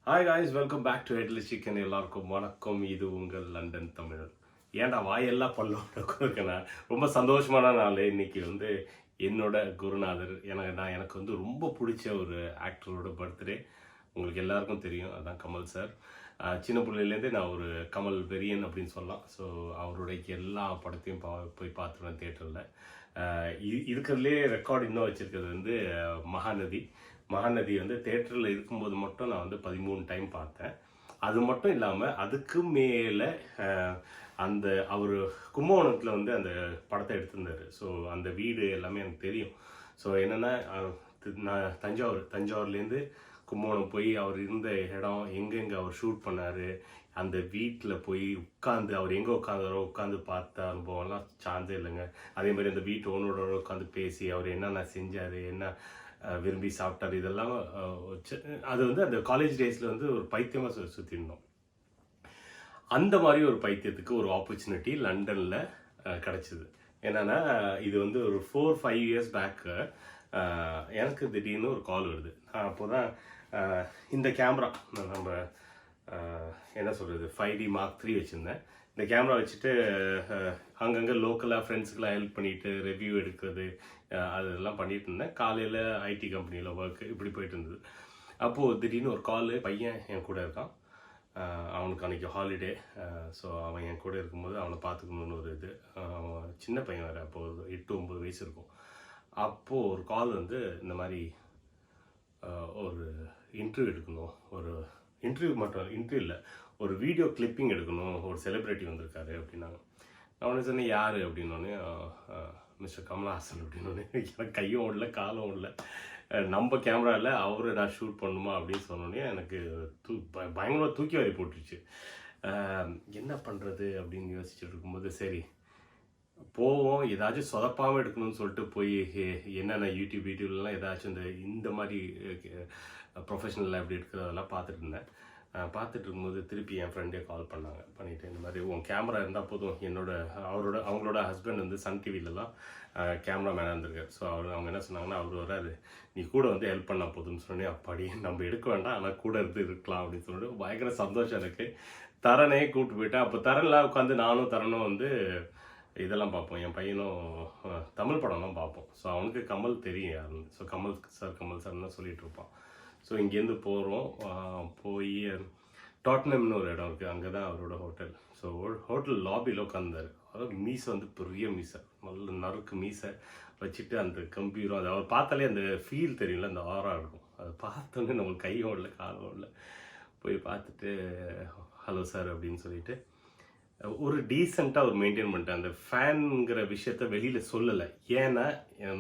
Hi guys, welcome back to Headless Chicken. எல்லாருக்கும் வணக்கம். இது உங்கள் லண்டன் தமிழ். ஏன்டா வாயெல்லாம் பல்லோட இருக்கேன்னா ரொம்ப சந்தோஷமான நாள். இன்னைக்கு என்னோட குருநாதர் எனக்கு ரொம்ப பிடிச்ச ஒரு ஆக்டரோட பர்த்டே. உங்களுக்கு எல்லாருக்கும் தெரியும், அதான் கமல் சார். சின்ன பிள்ளையிலேருந்தே நான் ஒரு கமல் வெறியன் அப்படின்னு சொல்லலாம். ஸோ அவருடைய எல்லா படத்தையும் போய் பார்த்துருவேன் தியேட்டரில். இருக்கிறதுலே ரெக்கார்டு இன்னும் வச்சுருக்கிறது மகாநதி தேட்டரில் இருக்கும்போது மட்டும் நான் 13 டைம் பார்த்தேன். அது மட்டும் இல்லாமல் அதுக்கு மேலே அந்த அவர் கும்பகோணத்தில் அந்த படத்தை எடுத்திருந்தார். ஸோ அந்த வீடு எல்லாமே எனக்கு தெரியும். ஸோ என்னென்னா நான் தஞ்சாவூர்லேருந்து கும்பகோணம் போய் அவர் இருந்த இடம், எங்கெங்கே அவர் ஷூட் பண்ணார், அந்த வீட்டில் போய் உட்காந்து அவர் எங்கே உட்காந்து பார்த்த அனுபவம்லாம் சான்ஸே இல்லைங்க. அதேமாதிரி அந்த வீட்டு ஓனரோட உட்காந்து பேசி அவர் என்னென்ன செஞ்சார், என்ன விரும்பி சாப்பிட்டார், இதெல்லாம் அது அந்த காலேஜ் டேஸில் ஒரு பைத்தியமாக சுற்றிருந்தோம். அந்த மாதிரி ஒரு பைத்தியத்துக்கு ஒரு ஆப்பர்ச்சுனிட்டி லண்டனில் கிடச்சிது. என்னென்னா இது ஒரு 4-5 இயர்ஸ் பேக்கு எனக்கு திடீர்னு ஒரு கால் வருது. நான் அப்போ தான் இந்த கேமரா நம்ம என்ன சொல்கிறது 5D Mark III வச்சுருந்தேன். இந்த கேமரா வச்சுட்டு அங்கங்கே லோக்கலாக ஃப்ரெண்ட்ஸுக்கெலாம் ஹெல்ப் பண்ணிவிட்டு ரிவ்யூ எடுக்கிறது அதெல்லாம் பண்ணிகிட்டு இருந்தேன். காலையில் ஐடி கம்பெனியில் ஒர்க்கு இப்படி போயிட்டு இருந்தது. அப்போது திடீர்னு ஒரு கால், பையன் என் கூட இருக்கான், அவனுக்கு அன்றைக்கி ஹாலிடே. ஸோ அவன் என் கூட இருக்கும்போது அவனை பார்த்துக்கணுன்னு ஒரு இது. அவன் சின்ன பையன் வேறு, அப்போது 8-9 வயசு இருக்கும். அப்போது ஒரு கால் இந்த மாதிரி ஒரு இன்டர்வியூ எடுக்கணும், ஒரு இன்டர்வியூ இல்லை, ஒரு வீடியோ கிளிப்பிங் எடுக்கணும், ஒரு செலிப்ரிட்டி வந்திருக்காரு அப்படின்னாங்க. நான் ஒன்று சொன்னேன், யார் அப்படின்னோடனே மிஸ்டர் கமல்ஹாசன் அப்படின்னோடனே எனக்கு கையும் ஓடல காலும் ஓடல. நம்ம கேமராவில் அவரை நான் ஷூட் பண்ணுமா அப்படின்னு சொன்னோடனே எனக்கு பயங்கரமாக தூக்கி வாரி போட்டுருச்சு. என்ன பண்ணுறது அப்படின்னு யோசிச்சுட்டு இருக்கும்போது சரி போவோம், ஏதாச்சும் சொதப்பாமல் எடுக்கணும்னு சொல்லிட்டு போய் என்னென்ன யூடியூப்லாம் ஏதாச்சும் இந்த மாதிரி ப்ரொஃபஷனலில் எப்படி எடுக்கிறதெல்லாம் பார்த்துட்டு இருந்தேன். பார்த்துட்டு இருக்கும்போது திருப்பி என் ஃப்ரெண்டே கால் பண்ணிவிட்டு இந்த மாதிரி உன் கேமரா இருந்தால் போதும், அவங்களோட ஹஸ்பண்ட் சன் டிவிலலாம் கேமராமேனாக இருந்திருக்காரு. ஸோ அவங்க என்ன சொன்னாங்கன்னா, அவர் வராது, நீ கூட ஹெல்ப் பண்ணால் போதும்னு சொன்னேன். அப்படி நம்ம எடுக்க வேண்டாம், ஆனால் கூட இருக்கலாம் அப்படின்னு சொல்லிட்டு பயங்கர சந்தோஷம் எனக்கு. தரனே கூப்பிட்டு போயிட்டேன். அப்போ தரன்லாம் உட்காந்து நானும் தரனும் இதெல்லாம் பார்ப்போம். என் பையனும் தமிழ் படம்லாம் பார்ப்போம். ஸோ அவனுக்கு கமல் தெரியும் யாருன்னு. ஸோ கமல் சார்னு தான் சொல்லிகிட்டு இருப்பான். ஸோ இங்கேருந்து போகிறோம், போய் டாட்னம்னு ஒரு இடம் இருக்குது, அங்கே தான் அவரோட ஹோட்டல். ஸோ ஹோட்டல் லாபியில் உட்காந்தார். அதாவது மீசை பெரிய மீசை, நல்ல நறுக்கு மீசை வச்சுட்டு அந்த கம்ப்யூட்டர் அது அவர் பார்த்தாலே அந்த ஃபீல் தெரியும்ல, அந்த ஆரா இருக்கும். அதை பார்த்தோன்னே நம்மளுக்கு கையும் ஓடல காலும் ஓடல. போய் பார்த்துட்டு ஹலோ சார் அப்படின்னு சொல்லிட்டு ஒரு டீசெண்டாக ஒரு மெயின்டைன் பண்ணிட்டேன். அந்த ஃபேனுங்கிற விஷயத்த வெளியில் சொல்லலை. ஏன்னா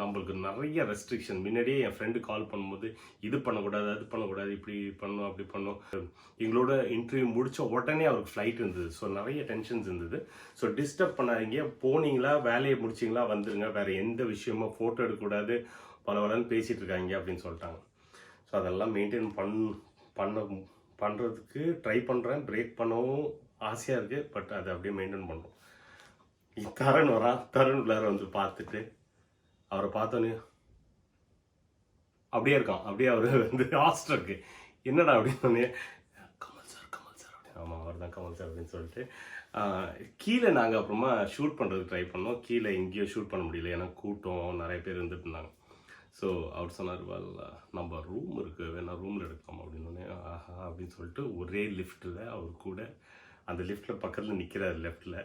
நம்மளுக்கு நிறைய ரெஸ்ட்ரிக்ஷன். முன்னாடியே என் ஃப்ரெண்டு கால் பண்ணும்போது இது பண்ணக்கூடாது, அது பண்ணக்கூடாது, இப்படி பண்ணணும், அப்படி பண்ணணும். எங்களோட இன்டர்வியூ முடித்த உடனே அவருக்கு ஃப்ளைட் இருந்தது. ஸோ நிறைய டென்ஷன்ஸ் இருந்தது. ஸோ டிஸ்டர்ப் பண்ணாதீங்க, போனீங்களா வேலையை முடிச்சிங்களா வந்துடுங்க, வேறு எந்த விஷயமும் ஃபோட்டோ எடுக்கக்கூடாது, பலன்னு பேசிகிட்டு இருக்காங்க அப்படின்னு சொல்லிட்டாங்க. ஸோ அதெல்லாம் மெயின்டைன் பண்ணுறதுக்கு ட்ரை பண்ணுறேன். பிரேக் பண்ணவும் ஆசையாக இருக்குது, பட் அதை அப்படியே மெயின்டைன் பண்ணுறோம். தருண் உள்ளார பார்த்துட்டு அவரை பார்த்தோன்னே அப்படியே இருக்கான். அப்படியே அவர் ஹாஸ்டல் இருக்கு, என்னடா அப்படின்னு கமல் சார் அப்படின்னு. ஆமாம், அவர் தான் கமல் சார் அப்படின்னு சொல்லிட்டு கீழே நாங்கள் அப்புறமா ஷூட் பண்ணுறதுக்கு ட்ரை பண்ணோம். கீழே எங்கேயோ ஷூட் பண்ண முடியல, ஏன்னா கூட்டம் நிறைய பேர் இருந்துட்டு இருந்தாங்க. ஸோ அவர் சொன்னார், நம்ம ரூம் இருக்குது, வேணா ரூமில் எடுக்கலாம் அப்படின்னு. ஆஹா அப்படின்னு சொல்லிட்டு ஒரே லிஃப்ட்டில் அவர் கூட, அந்த லிஃப்ட்டில் பக்கத்தில் நிற்கிறார் லெஃப்டில்,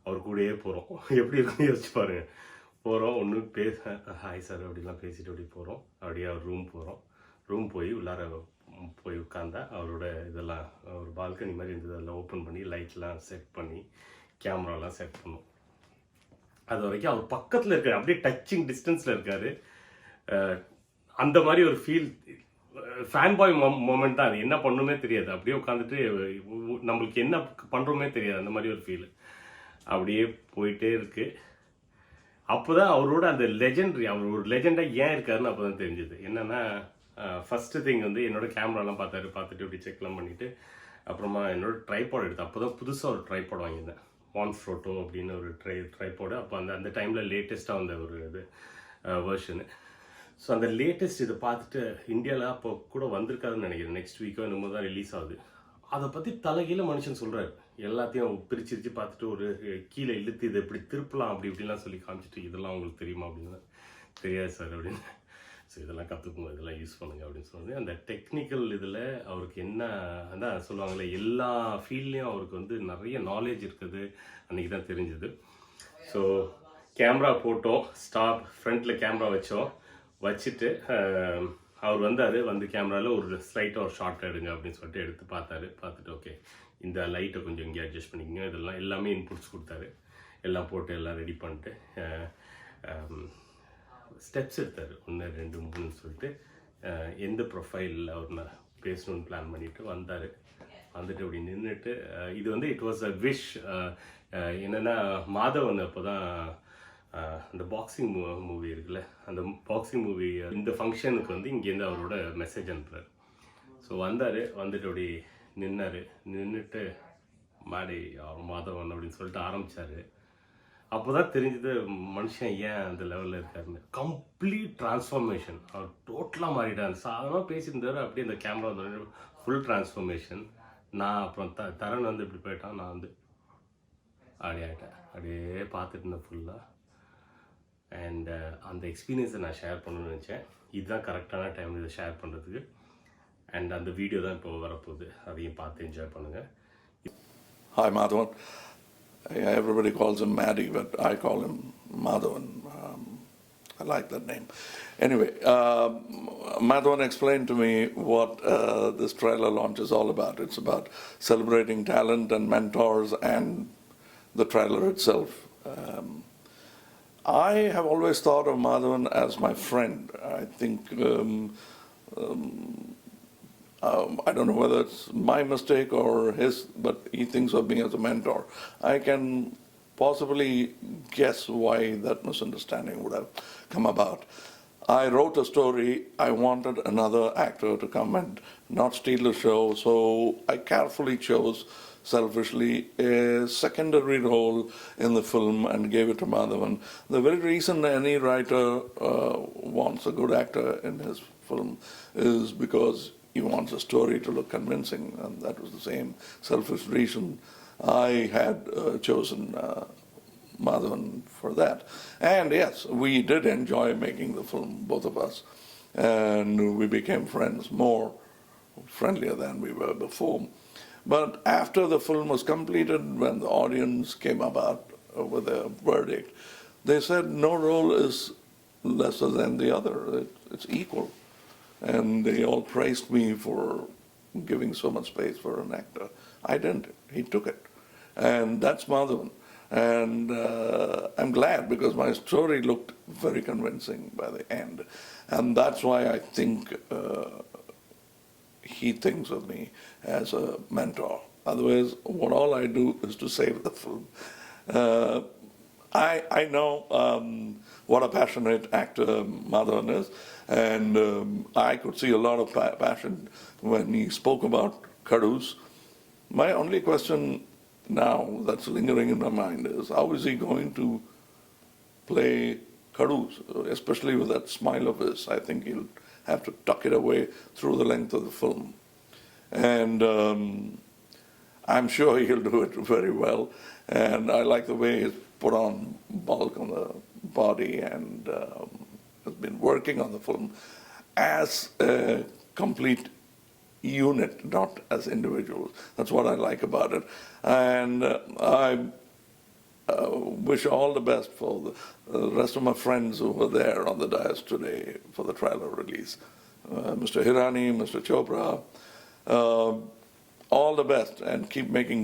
அவர் கூடயே போகிறோம். எப்படி இருக்குன்னு யோசிச்சு பாருங்கள். போகிறோம், ஒன்று ஹாய் சார் அப்படிலாம் பேசிட்டு அப்படி போகிறோம். அப்படியே அவர் ரூம் போய் உள்ளார போய் உட்காந்தா அவரோட இதெல்லாம் ஒரு பால்கனி மாதிரி இருந்தது, அதெல்லாம் ஓப்பன் பண்ணி லைட்லாம் செட் பண்ணி கேமராலாம் செட் பண்ணோம். அது வரைக்கும் அவர் பக்கத்தில் இருக்கார், அப்படியே டச்சிங் டிஸ்டன்ஸில் இருக்கார். அந்த மாதிரி ஒரு ஃபீல், ஃபேன் பாய் மொமெண்ட் தான். அது என்ன பண்ணுமே தெரியாது, அப்படியே உட்காந்துட்டு நம்மளுக்கு என்ன பண்ணுறோமே தெரியாது, அந்த மாதிரி ஒரு ஃபீல் அப்படியே போயிட்டே இருக்கு. அப்போ தான் அவரோட அந்த லெஜெண்டரி, அவர் ஒரு லெஜெண்டாக ஏன் இருக்காருன்னு அப்போ தான் தெரிஞ்சுது. என்னென்னா ஃபஸ்ட்டு திங் என்னோட கேமராலாம் பார்த்துட்டு இப்படி செக்லாம் பண்ணிவிட்டு அப்புறமா என்னோட ட்ரைபாட் எடுத்து, அப்போ தான் புதுசாக ஒரு ட்ரைபாட் வாங்கியிருந்தேன், மான்ஃப்ரோட்டோ அப்படின்னு ஒரு ட்ரைபாடு. அப்போ அந்த டைமில் லேட்டஸ்ட்டாக வந்த ஒரு இது வெர்ஷனு. ஸோ அந்த லேட்டஸ்ட் இதை பார்த்துட்டு இந்தியாவில் அப்போ கூட வந்திருக்காதுன்னு நினைக்கிறேன், நெக்ஸ்ட் வீக்கோ என்னமோ தான் ரிலீஸ் ஆகுது. அதை பற்றி தலைகீழ மனுஷன் சொல்கிறாரு, எல்லாத்தையும் பிரிச்சு பார்த்துட்டு ஒரு கீழே இழுத்து இதை இப்படி திருப்பலாம் அப்படி இப்படிலாம் சொல்லி காமிச்சிட்டு, இதெல்லாம் உங்களுக்கு தெரியுமா அப்படின்னு. தெரியாது சார் அப்படின்னு. ஸோ இதெல்லாம் கற்றுக்குங்க, இதெல்லாம் யூஸ் பண்ணுங்க அப்படின்னு சொன்னது. அந்த டெக்னிக்கல் இதில் அவருக்கு என்ன அதான் சொல்லுவாங்களே, எல்லா ஃபீல்ட்லேயும் அவருக்கு வந்து நிறைய நாலேஜ் இருக்குது அன்றைக்கி தான் தெரிஞ்சுது. ஸோ கேமரா போட்டோம், ஃப்ரண்ட்டில் கேமரா வச்சுட்டு அவர் வந்தார். வந்து கேமராவில் ஒரு ஸ்லைட்டாக ஒரு ஷார்ட் எடுங்க அப்படின்னு சொல்லிட்டு எடுத்து பார்த்துட்டு ஓகே இந்த லைட்டை கொஞ்சம் இங்கே அட்ஜஸ்ட் பண்ணிக்கோங்க, இதெல்லாம் எல்லாமே இன்புட்ஸ் கொடுத்தாரு. எல்லாம் போட்டு எல்லாம் ரெடி பண்ணிட்டு ஸ்டெப்ஸ் எடுத்தார், 1 2 3ன்னு சொல்லிட்டு எந்த ப்ரொஃபைலில் அவர் நான் பேசணும்னு பிளான் பண்ணிவிட்டு வந்துட்டு அப்படி நின்றுட்டு இது வந்து இட் வாஸ் அ விஷ். என்னென்னா மாதவன் அப்போ தான் அந்த பாக்ஸிங் மூவி இருக்குல்ல, அந்த பாக்ஸிங் மூவி இந்த ஃபங்க்ஷனுக்கு வந்து இங்கேருந்து அவரோட மெசேஜ் அனுப்புகிறார். ஸோ வந்துட்டு அப்படி நின்றுட்டு மாடி அவர் மாதவன் அப்படின்னு சொல்லிட்டு ஆரம்பித்தார். அப்போ தான் தெரிஞ்சது மனுஷன் ஏன் அந்த லெவலில் இருக்காருன்னு. கம்ப்ளீட் டிரான்ஸ்ஃபார்மேஷன், அவர் டோட்டலாக மாறிட்டார். சாதாரணமாக பேசியிருந்தார், அப்படியே அந்த கேமரா வந்து ஃபுல் டிரான்ஸ்ஃபார்மேஷன். நான் அப்புறம் தரன் வந்து இப்படி போயிட்டான், நான் வந்து அப்படியே ஆகிட்டேன், அப்படியே பார்த்துட்டு இருந்தேன் ஃபுல்லாக. அண்ட் அந்த எக்ஸ்பீரியன்ஸை நான் ஷேர் பண்ணணும்னு நினச்சேன். இதுதான் கரெக்டான டைம் இதை ஷேர் பண்ணுறதுக்கு. அண்ட் அந்த வீடியோ தான் இப்போ வரப்போகுது, அதையும் பார்த்து என்ஜாய் பண்ணுங்கள். Hi Madhavan. Everybody calls him Maddie, but I call him Madhavan. I like that name. Anyway, Madhavan explained to me what this trailer launch is all about. It's about celebrating talent and mentors and the trailer itself. I have always thought of Madhavan as my friend. I think I don't know whether it's my mistake or his, but he thinks of me as a mentor. I can possibly guess why that misunderstanding would have come about. I wrote a story. I wanted another actor to come and not steal the show, so I carefully chose, selfishly, a secondary role in the film and gave it to Madhavan. The very reason any writer wants a good actor in his film is because he wants a story to look convincing, and that was the same selfish reason I had chosen Madhavan for that. And yes, we did enjoy making the film, both of us, and we became friends, more friendlier than we were before. But after the film was completed, when the audience came about with a verdict, they said no role is lesser than the other, it's equal. And they all praised me for giving so much space for an actor. I didn't. He took it. And that's Madhavan. And I'm glad, because my story looked very convincing by the end. And that's why I think he thinks of me as a mentor. Otherwise, all I do is to save the film. I know what a passionate actor Madhavan is, and I could see a lot of passion when he spoke about Kadus. My only question now that's lingering in my mind is, how is he going to play Kadus, especially with that smile of his? I think he'll have to tuck it away through the length of the film. And I'm sure he'll do it very well, and I like the way he's put on bulk on the body and has been working on the film as a complete unit, not as individuals. That's what I like about it. And I wish all the best for the rest of my friends who were there on the dais today for the trailer release. Mr. Hirani, Mr. Chopra, all the best, and keep making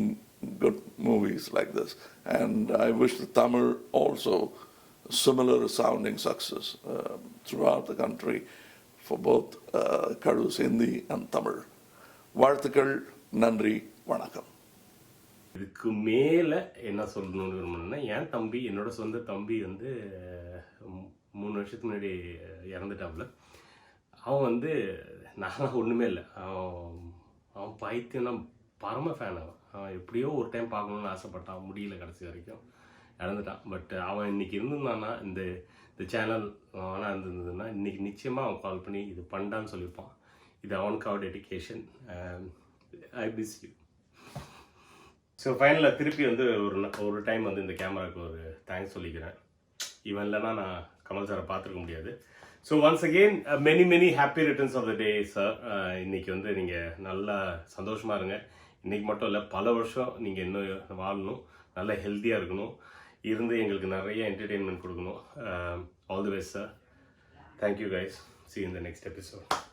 good movies like this. And I wish the Tamil also similar sounding success throughout the country for both Kadus Hindi and Tamil. வாழ்த்துக்கள், நன்றி, வணக்கம். இதுக்கு மேலே என்ன சொல்லணும்னு விரும்பணும்னா, என் தம்பி, என்னோட சொந்த தம்பி வந்து 3 வருஷத்துக்கு முன்னாடி இறந்துட்டாப்புல. அவன் வந்து நான் ஒன்றுமே இல்லை, அவன் பைத்தியம்னா பரம ஃபேன். அவன் எப்படியோ ஒரு டைம் பார்க்கணுன்னு ஆசைப்பட்டான், முடியல கடைசி வரைக்கும். இறந்துட்டான். பட் அவன் இன்னைக்கு இருந்திருந்தான்னா இந்த சேனல் அவனாக இருந்திருந்ததுன்னா இன்னைக்கு நிச்சயமாக அவன் கால் பண்ணி இது பண்ணான்னு சொல்லியிருப்பான். இது அவனுக்காக dedication. I miss you. So ஃபைனலில் திருப்பி வந்து ஒரு டைம் வந்து இந்த கேமராவுக்கு ஒரு தேங்க்ஸ் சொல்லிக்கிறேன். இவன் இல்லைன்னா நான் கமல் சாரை பார்த்துருக்க முடியாது. So once again many happy returns of the day sir. இன்றைக்கி வந்து நீங்கள் நல்லா சந்தோஷமாக இருங்க. இன்றைக்கி மட்டும் இல்லை, பல வருஷம் நீங்கள் இன்னும் வாழணும், நல்லா ஹெல்த்தியாக இருக்கணும், இருந்து எங்களுக்கு நிறைய என்டர்டெயின்மெண்ட் கொடுக்கணும். All the best sir. Thank you guys. See you in the next episode.